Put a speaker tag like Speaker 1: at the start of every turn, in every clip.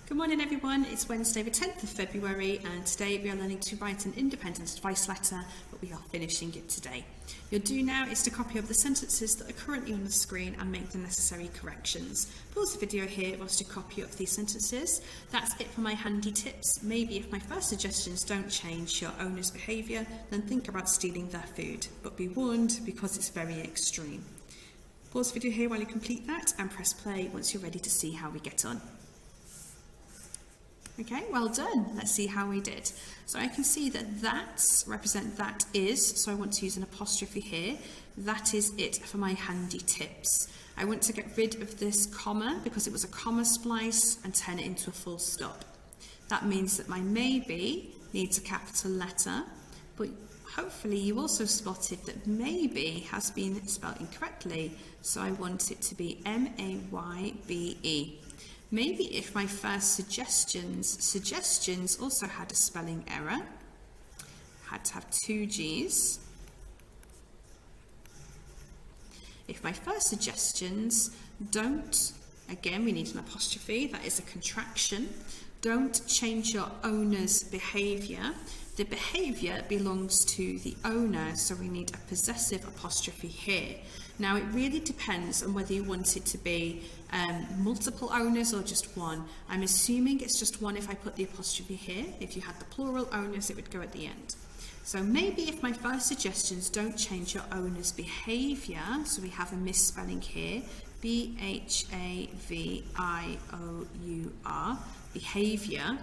Speaker 1: Good morning everyone, it's Wednesday the 10th of February and today we are learning to write an independent advice letter, but we are finishing it today. Your do now is to copy up the sentences that are currently on the screen and make the necessary corrections. Pause the video here whilst you copy up these sentences. That's it for my handy tips. Maybe if my first suggestions don't change your owner's behaviour, then think about stealing their food, but be warned because it's very extreme. Pause the video here while you complete that and press play once you're ready to see how we get on. Okay, well done. Let's see how we did. So I can see that that's represent that is, so I want to use an apostrophe here. That is it for my handy tips. I want to get rid of this comma because it was a comma splice and turn it into a full stop. That means that my maybe needs a capital letter, but hopefully you also spotted that maybe has been spelled incorrectly, so I want it to be M-A-Y-B-E. Maybe if my first suggestions also had a spelling error, had to have two G's. If my first suggestions don't, again we need an apostrophe, that is a contraction, don't change your owner's behaviour. The behaviour belongs to the owner, so we need a possessive apostrophe here. Now it really depends on whether you want it to be multiple owners or just one. I'm assuming it's just one if I put the apostrophe here. If you had the plural owners, it would go at the end. So maybe if my first suggestions don't change your owner's behaviour, so we have a misspelling here, B-H-A-V-I-O-U-R, behaviour,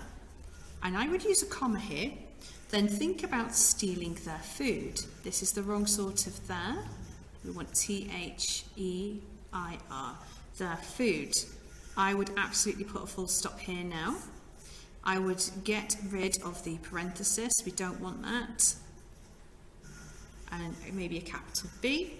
Speaker 1: and I would use a comma here, then think about stealing their food. This is the wrong sort of there. We want T-H-E-I-R, their food. I would absolutely put a full stop here now. I would get rid of the parenthesis, we don't want that. And maybe a capital B.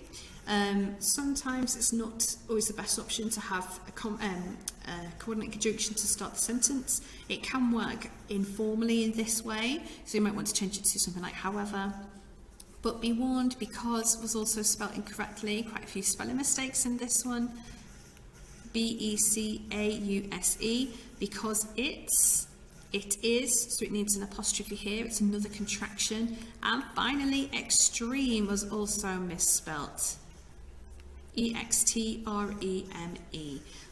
Speaker 1: Sometimes it's not always the best option to have a coordinate conjunction to start the sentence. It can work informally in this way, so you might want to change it to something like however. But be warned, because it was also spelled incorrectly, quite a few spelling mistakes in this one. B-E-C-A-U-S-E, because it is, so it needs an apostrophe here, it's another contraction. And finally, extreme was also misspelt. E-X-T-R-E-M-E.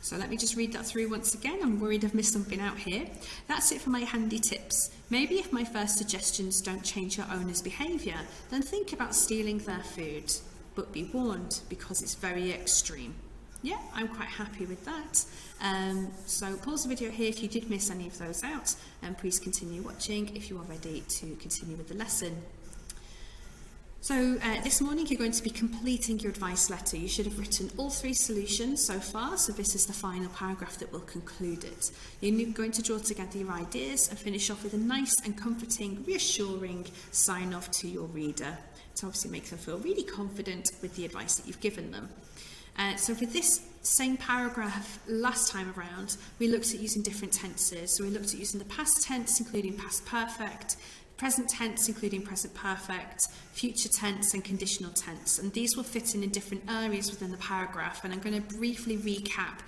Speaker 1: So let me just read that through once again. I'm worried I've missed something out here. That's it for my handy tips. Maybe if my first suggestions don't change your owner's behaviour, then think about stealing their food. But be warned, because it's very extreme. Yeah, I'm quite happy with that. So pause the video here if you did miss any of those out, and please continue watching if you are ready to continue with the lesson. So this morning you're going to be completing your advice letter. You should have written all three solutions so far, so this is the final paragraph that will conclude it. You're going to draw together your ideas and finish off with a nice and comforting, reassuring sign off to your reader to obviously make them feel really confident with the advice that you've given them. So for this same paragraph last time around, we looked at using different tenses. So we looked at using the past tense, including past perfect, present tense, including present perfect, future tense and conditional tense. And these will fit in different areas within the paragraph. And I'm going to briefly recap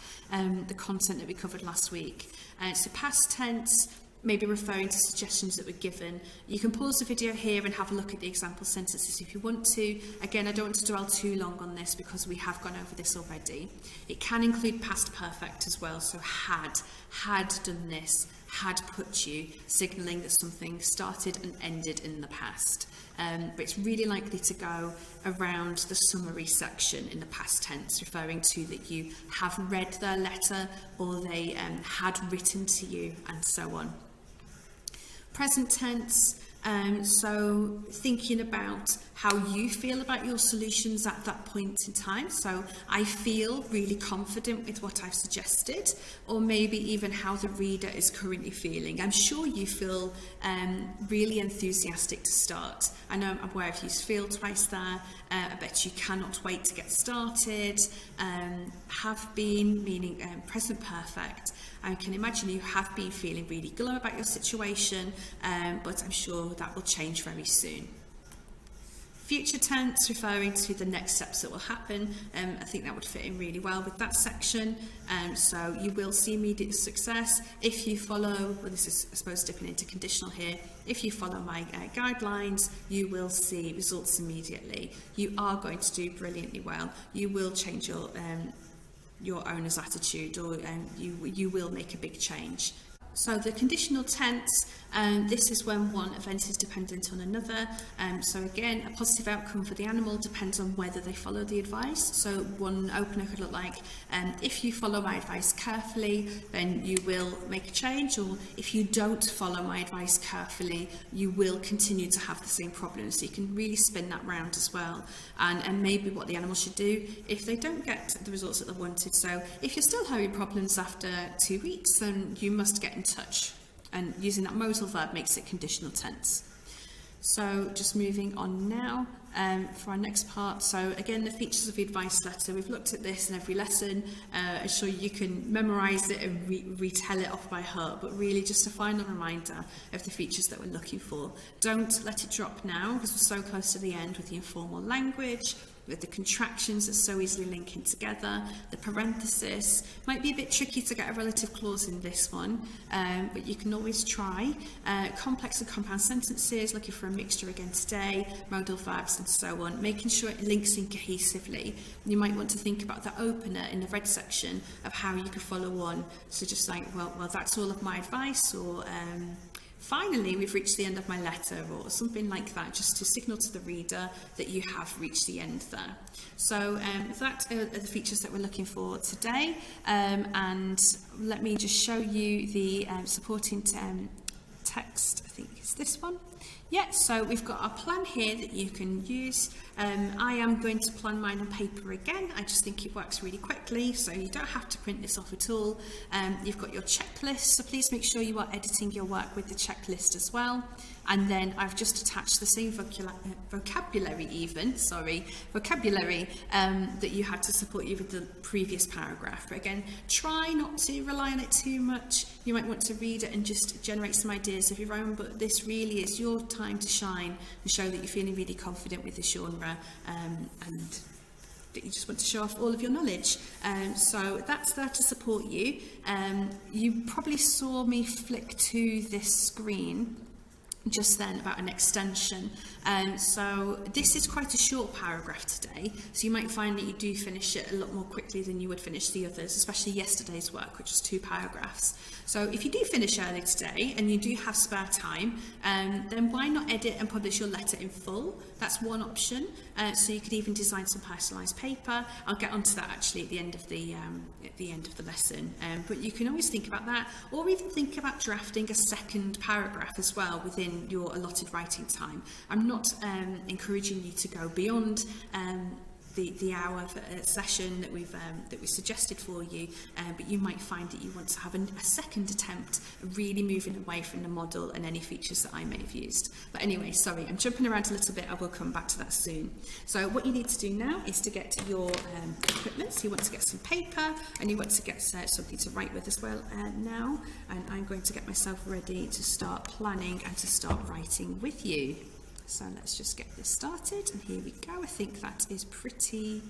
Speaker 1: the content that we covered last week. So past tense, maybe referring to suggestions that were given. You can pause the video here and have a look at the example sentences if you want to. Again, I don't want to dwell too long on this because we have gone over this already. It can include past perfect as well, so had done this, had put you, signalling that something started and ended in the past. But it's really likely to go around the summary section in the past tense, referring to that you have read their letter or they had written to you and so on. Present tense, so thinking about how you feel about your solutions at that point in time. So I feel really confident with what I've suggested, or maybe even how the reader is currently feeling. I'm sure you feel really enthusiastic to start. I know I'm aware I've used feel twice there. I bet you cannot wait to get started. Have been, meaning present perfect. I can imagine you have been feeling really glum about your situation, but I'm sure that will change very soon. Future tense, referring to the next steps that will happen. I think that would fit in really well with that section. So you will see immediate success if you follow, well, this is, I suppose, dipping into conditional here. If you follow my guidelines, you will see results immediately. You are going to do brilliantly well. You will change your owner's attitude, or you will make a big change. So the conditional tense, this is when one event is dependent on another. So again, a positive outcome for the animal depends on whether they follow the advice. So one opener could look like, if you follow my advice carefully, then you will make a change, or if you don't follow my advice carefully, you will continue to have the same problems. So you can really spin that round as well. And maybe what the animal should do if they don't get the results that they wanted. So if you're still having problems after 2 weeks, then you must get in touch. And using that modal verb makes it conditional tense. So just moving on now for our next part. So again, the features of the advice letter. We've looked at this in every lesson. I'm sure you can memorise it and retell it off by heart, but really just a final reminder of the features that we're looking for. Don't let it drop now, because we're so close to the end with the informal language, with the contractions that so easily linking together, the parenthesis. Might be a bit tricky to get a relative clause in this one, but you can always try. Complex and compound sentences, looking for a mixture again today, modal verbs and so on, making sure it links in cohesively. You might want to think about the opener in the red section of how you could follow on. So just like, well, that's all of my advice, or finally, we've reached the end of my letter, or something like that, just to signal to the reader that you have reached the end there. So that are the features that we're looking for today. And let me just show you the supporting text. I think it's this one. Yeah, so we've got our plan here that you can use. I am going to plan mine on paper again. I just think it works really quickly, so you don't have to print this off at all. You've got your checklist, so please make sure you are editing your work with the checklist as well. And then I've just attached the same vocabulary that you had to support you with the previous paragraph. But again, try not to rely on it too much. You might want to read it and just generate some ideas of your own, but this really is your time to shine and show that you're feeling really confident with the genre, and that you just want to show off all of your knowledge. So that's there to support you. You probably saw me flick to this screen just then about an extension. So this is quite a short paragraph today, so you might find that you do finish it a lot more quickly than you would finish the others, especially yesterday's work, which was 2 paragraphs. So if you do finish early today and you do have spare time, then why not edit and publish your letter in full? That's one option. So you could even design some personalised paper. I'll get onto that actually at the end of the lesson. But you can always think about that, or even think about drafting a second paragraph as well within your allotted writing time. I'm not encouraging you to go beyond the hour session that we suggested for you, but you might find that you want to have a second attempt, really moving away from the model and any features that I may have used. But anyway, sorry, I'm jumping around a little bit. I will come back to that soon. So what you need to do now is to get your equipment. So you want to get some paper, and you want to get something to write with as well now. And I'm going to get myself ready to start planning and to start writing with you. So let's just get this started, and here we go. I think that is pretty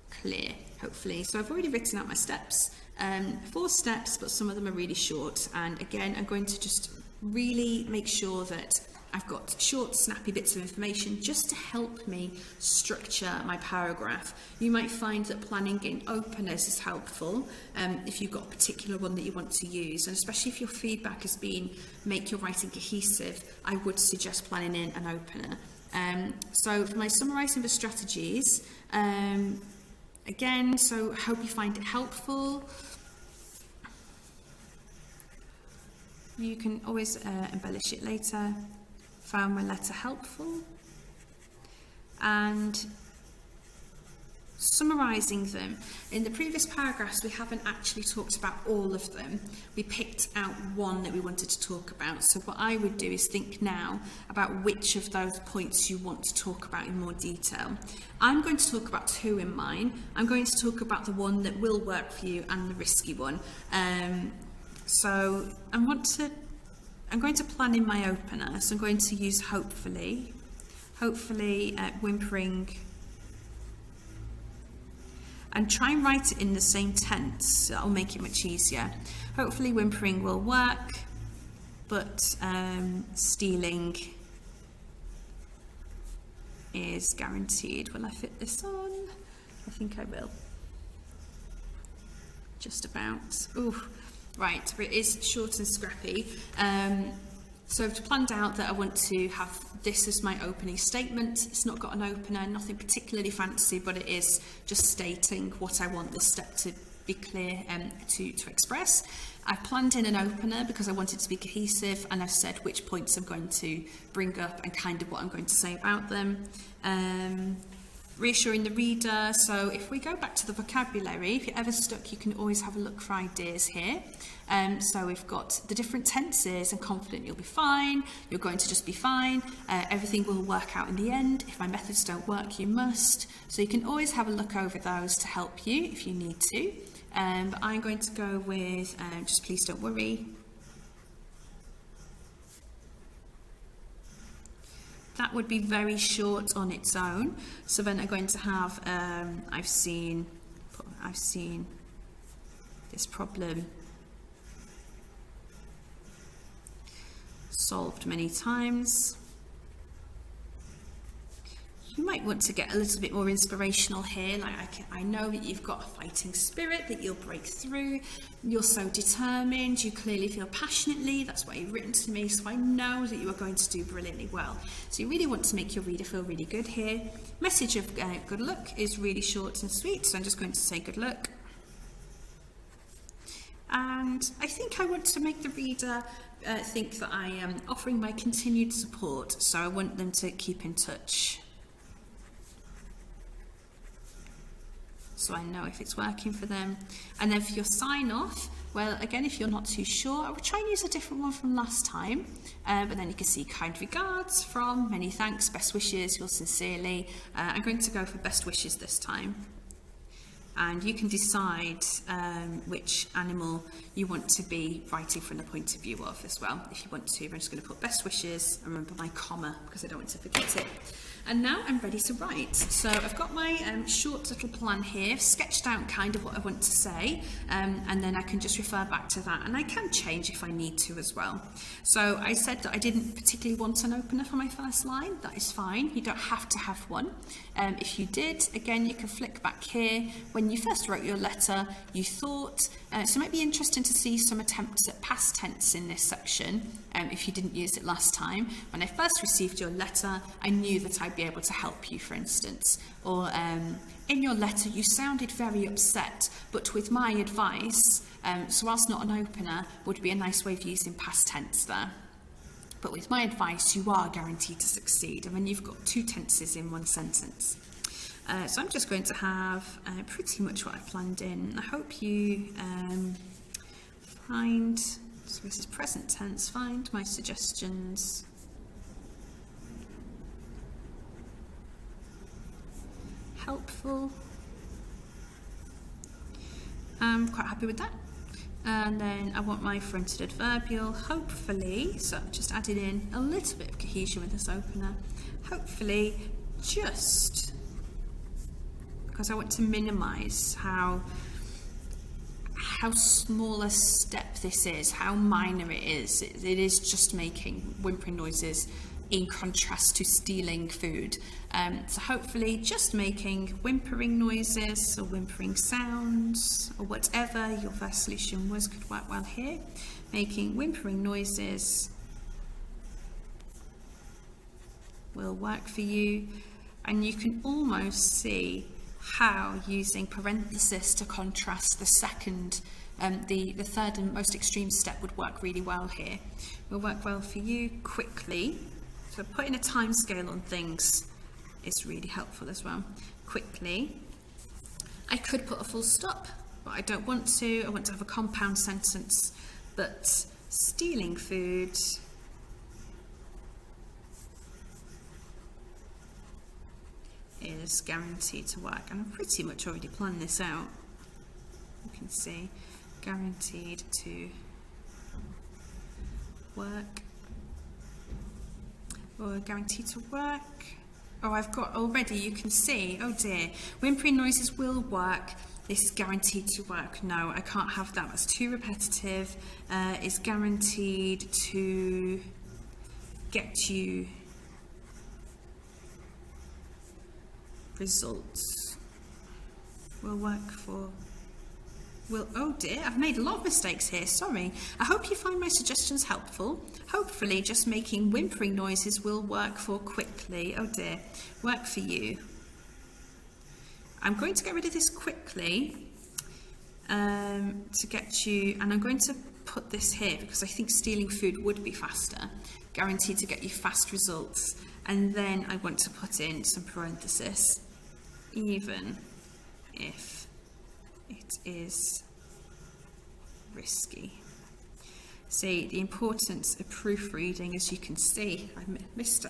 Speaker 1: clear, hopefully. So I've already written out my steps, 4 steps, but some of them are really short. And again, I'm going to just really make sure that I've got short, snappy bits of information just to help me structure my paragraph. You might find that planning in openers is helpful if you've got a particular one that you want to use, and especially if your feedback has been make your writing cohesive, I would suggest planning in an opener. So for my summarising the strategies, again, so I hope you find it helpful. You can always embellish it later. Found my letter helpful, and summarising them. In the previous paragraphs, we haven't actually talked about all of them. We picked out one that we wanted to talk about. So what I would do is think now about which of those points you want to talk about in more detail. I'm going to talk about 2 in mine. I'm going to talk about the one that will work for you and the risky one. So I'm going to plan in my opener, so I'm going to use hopefully. Hopefully whimpering, and try and write it in the same tense. That'll make it much easier. Hopefully whimpering will work, but stealing is guaranteed. Will I fit this on? I think I will. Just about. Ooh, right, but it is short and scrappy. So I've planned out that I want to have this as my opening statement. It's not got an opener, nothing particularly fancy, but it is just stating what I want this step to be clear to express. I've planned in an opener because I want it to be cohesive, and I've said which points I'm going to bring up and kind of what I'm going to say about them. Reassuring the reader, so if we go back to the vocabulary, if you're ever stuck, you can always have a look for ideas here. So we've got the different tenses. I'm confident you'll be fine, you're going to just be fine, everything will work out in the end. If my methods don't work, you must. So you can always have a look over those to help you if you need to. But I'm going to go with just please don't worry. That would be very short on its own. So then I'm going to have, I've seen this problem solved many times. You might want to get a little bit more inspirational here. Like I know that you've got a fighting spirit, that you'll break through. You're so determined. You clearly feel passionately. That's why you've written to me. So I know that you are going to do brilliantly well. So you really want to make your reader feel really good here. Message of good luck is really short and sweet. So I'm just going to say good luck. And I think I want to make the reader think that I am offering my continued support. So I want them to keep in touch. So I know if it's working for them. And then for your sign off, well, again, if you're not too sure, I will try and use a different one from last time. But then you can see kind regards from, many thanks, best wishes, yours sincerely. I'm going to go for best wishes this time. And you can decide which animal you want to be writing from the point of view of as well, if you want to. I'm just going to put best wishes, and remember my comma, because I don't want to forget it. And now I'm ready to write. So I've got my short little plan here, sketched out kind of what I want to say, and then I can just refer back to that, and I can change if I need to as well. So I said that I didn't particularly want an opener for my first line. That is fine. You don't have to have one. If you did, again, you can flick back here. When you first wrote your letter, you thought, so it might be interesting to see some attempts at past tense in this section, if you didn't use it last time. When I first received your letter, I knew that I'd be able to help you, for instance. Or in your letter, you sounded very upset, but with my advice, so whilst not an opener, would be a nice way of using past tense there. But with my advice, you are guaranteed to succeed. And then you've got two tenses in one sentence. So I'm just going to have pretty much what I planned in. I hope you find, so this is present tense, find my suggestions helpful. I'm quite happy with that. And then I want my fronted adverbial, hopefully, so I've just added in a little bit of cohesion with this opener, hopefully just because I want to minimise how small a step this is, how minor it is. It is just making whimpering noises in contrast to stealing food. So hopefully just making whimpering noises or whimpering sounds or whatever your first solution was could work well here. Making whimpering noises will work for you, and you can almost see how using parenthesis to contrast the second, the third and most extreme step would work really well here. Will work well for you. Quickly. So putting a time scale on things is really helpful as well. Quickly. I could put a full stop, but I don't want to. I want to have a compound sentence. But stealing food is guaranteed to work. And I've pretty much already planned this out. You can see guaranteed to work. Or guaranteed to work. Oh, I've got already, you can see, oh dear, whimpering noises will work. This is guaranteed to work. No, I can't have that. That's too repetitive. It's guaranteed to get you results. Will work for... Well, oh dear, I've made a lot of mistakes here, sorry. I hope you find my suggestions helpful. Hopefully just making whimpering noises will work for quickly. Oh dear, work for you. I'm going to get rid of this quickly to get you, and I'm going to put this here because I think stealing food would be faster, guaranteed to get you fast results. And then I want to put in some parenthesis, even if it is risky. See, the importance of proofreading, as you can see, I missed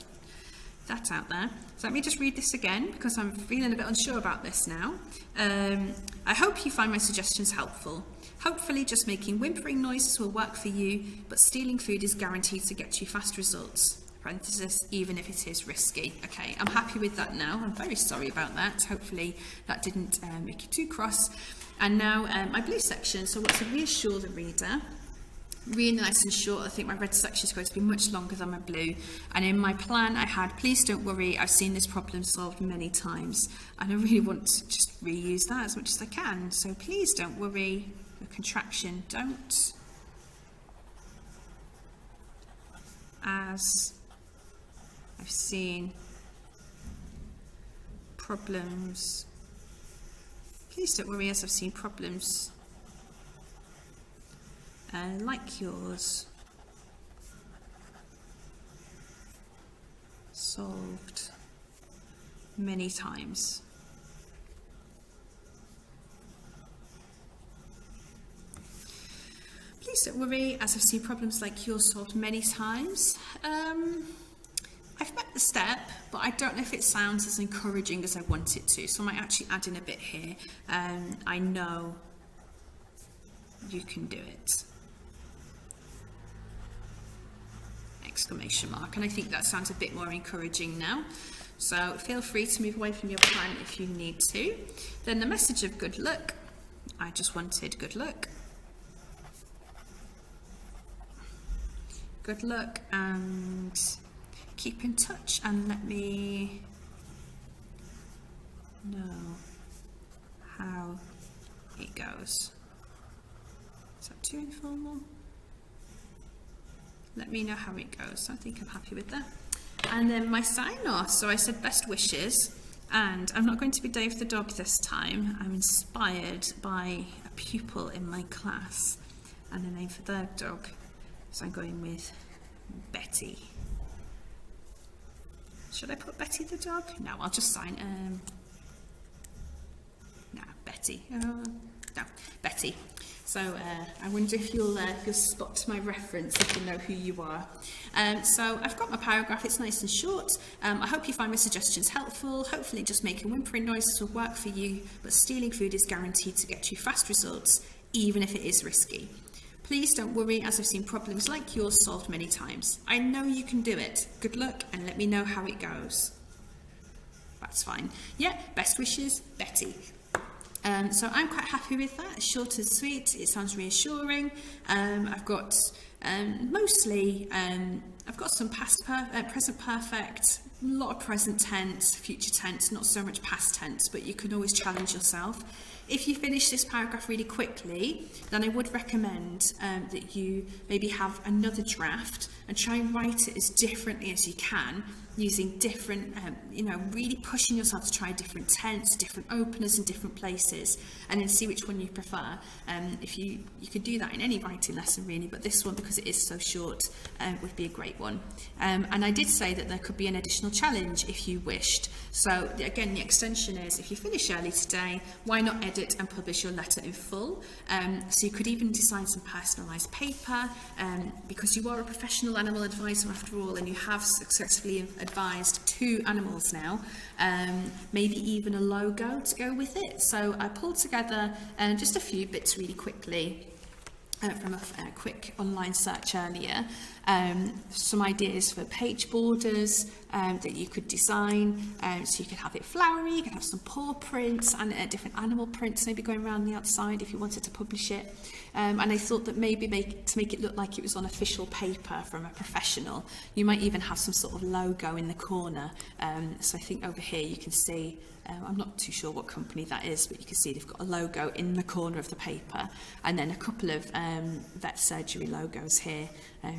Speaker 1: that out there. So let me just read this again because I'm feeling a bit unsure about this now. I hope you find my suggestions helpful. Hopefully just making whimpering noises will work for you, but stealing food is guaranteed to get you fast results. Parenthesis, even if it is risky. Okay, I'm happy with that now. I'm very sorry about that. Hopefully that didn't make you too cross. And now my blue section, so I want to reassure the reader. Really nice and short. I think my red section is going to be much longer than my blue. And in my plan I had, please don't worry, I've seen this problem solved many times. And I really want to just reuse that as much as I can. So please don't worry, the contraction, don't. As I've seen problems. Please don't worry, as I've seen problems like yours solved many times. Please don't worry, as I've seen problems like yours solved many times. I've met the step, but I don't know if it sounds as encouraging as I want it to, so I might actually add in a bit here. I know you can do it. Exclamation mark, and I think that sounds a bit more encouraging now. So feel free to move away from your plan if you need to. Then the message of good luck. I just wanted good luck. Good luck and keep in touch and let me know how it goes. Is that too informal? Let me know how it goes. I think I'm happy with that. And then my sign off. So I said best wishes, and I'm not going to be Dave the dog this time. I'm inspired by a pupil in my class, and the name for their dog. So I'm going with Betty. Should I put Betty the dog? No, I'll just sign. No, Betty. No, Betty. So I wonder if you'll spot my reference if you know who you are. So I've got my paragraph. It's nice and short. I hope you find my suggestions helpful. Hopefully just making whimpering noises will work for you, but stealing food is guaranteed to get you fast results, even if it is risky. Please don't worry, as I've seen problems like yours solved many times. I know you can do it. Good luck and let me know how it goes. That's fine. Yeah, best wishes, Betty. So I'm quite happy with that. Short and sweet. It sounds reassuring. I've got mostly, I've got some present perfect, a lot of present tense, future tense, not so much past tense, but you can always challenge yourself. If you finish this paragraph really quickly, then I would recommend that you maybe have another draft and try and write it as differently as you can, using different, really pushing yourself to try different tense, different openers in different places, and then see which one you prefer. If you could do that in any writing lesson really, but this one, because it is so short, would be a great one. And I did say that there could be an additional challenge if you wished. So again, the extension is, if you finish early today, why not edit and publish your letter in full? So you could even design some personalised paper, because you are a professional animal advisor after all, and you have successfully advised 2 animals now, maybe even a logo to go with it. So I pulled together just a few bits really quickly from a quick online search earlier. some ideas for page borders that you could design. So you could have it flowery, you could have some paw prints and different animal prints maybe going around the outside if you wanted to publish it. And I thought that maybe to make it look like it was on official paper from a professional, you might even have some sort of logo in the corner. So I think over here you can see, I'm not too sure what company that is, but you can see they've got a logo in the corner of the paper, and then a couple of vet surgery logos here.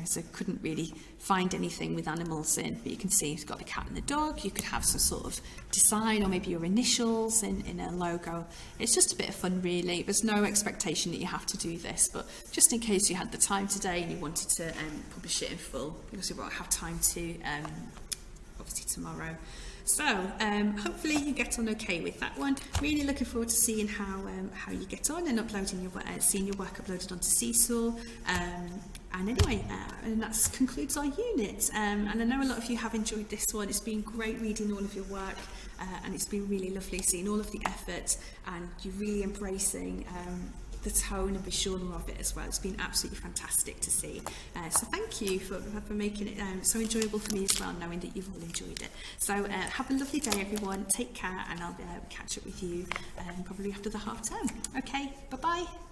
Speaker 1: So I couldn't really find anything with animals in, but you can see it's got the cat and the dog. You could have some sort of design or maybe your initials in a logo. It's just a bit of fun really. There's no expectation that you have to do this, but just in case you had the time today and you wanted to publish it in full, because you won't have time to obviously tomorrow. So hopefully you get on okay with that one. Really looking forward to seeing how you get on and uploading your seeing your work uploaded onto Seesaw. And anyway, and that concludes our unit. And I know a lot of you have enjoyed this one. It's been great reading all of your work, and it's been really lovely seeing all of the effort and you really embracing the tone and visual of it as well. It's been absolutely fantastic to see. So thank you for making it so enjoyable for me as well, knowing that you've all enjoyed it. So have a lovely day everyone, take care, and I'll catch up with you probably after the half term. Okay, bye bye.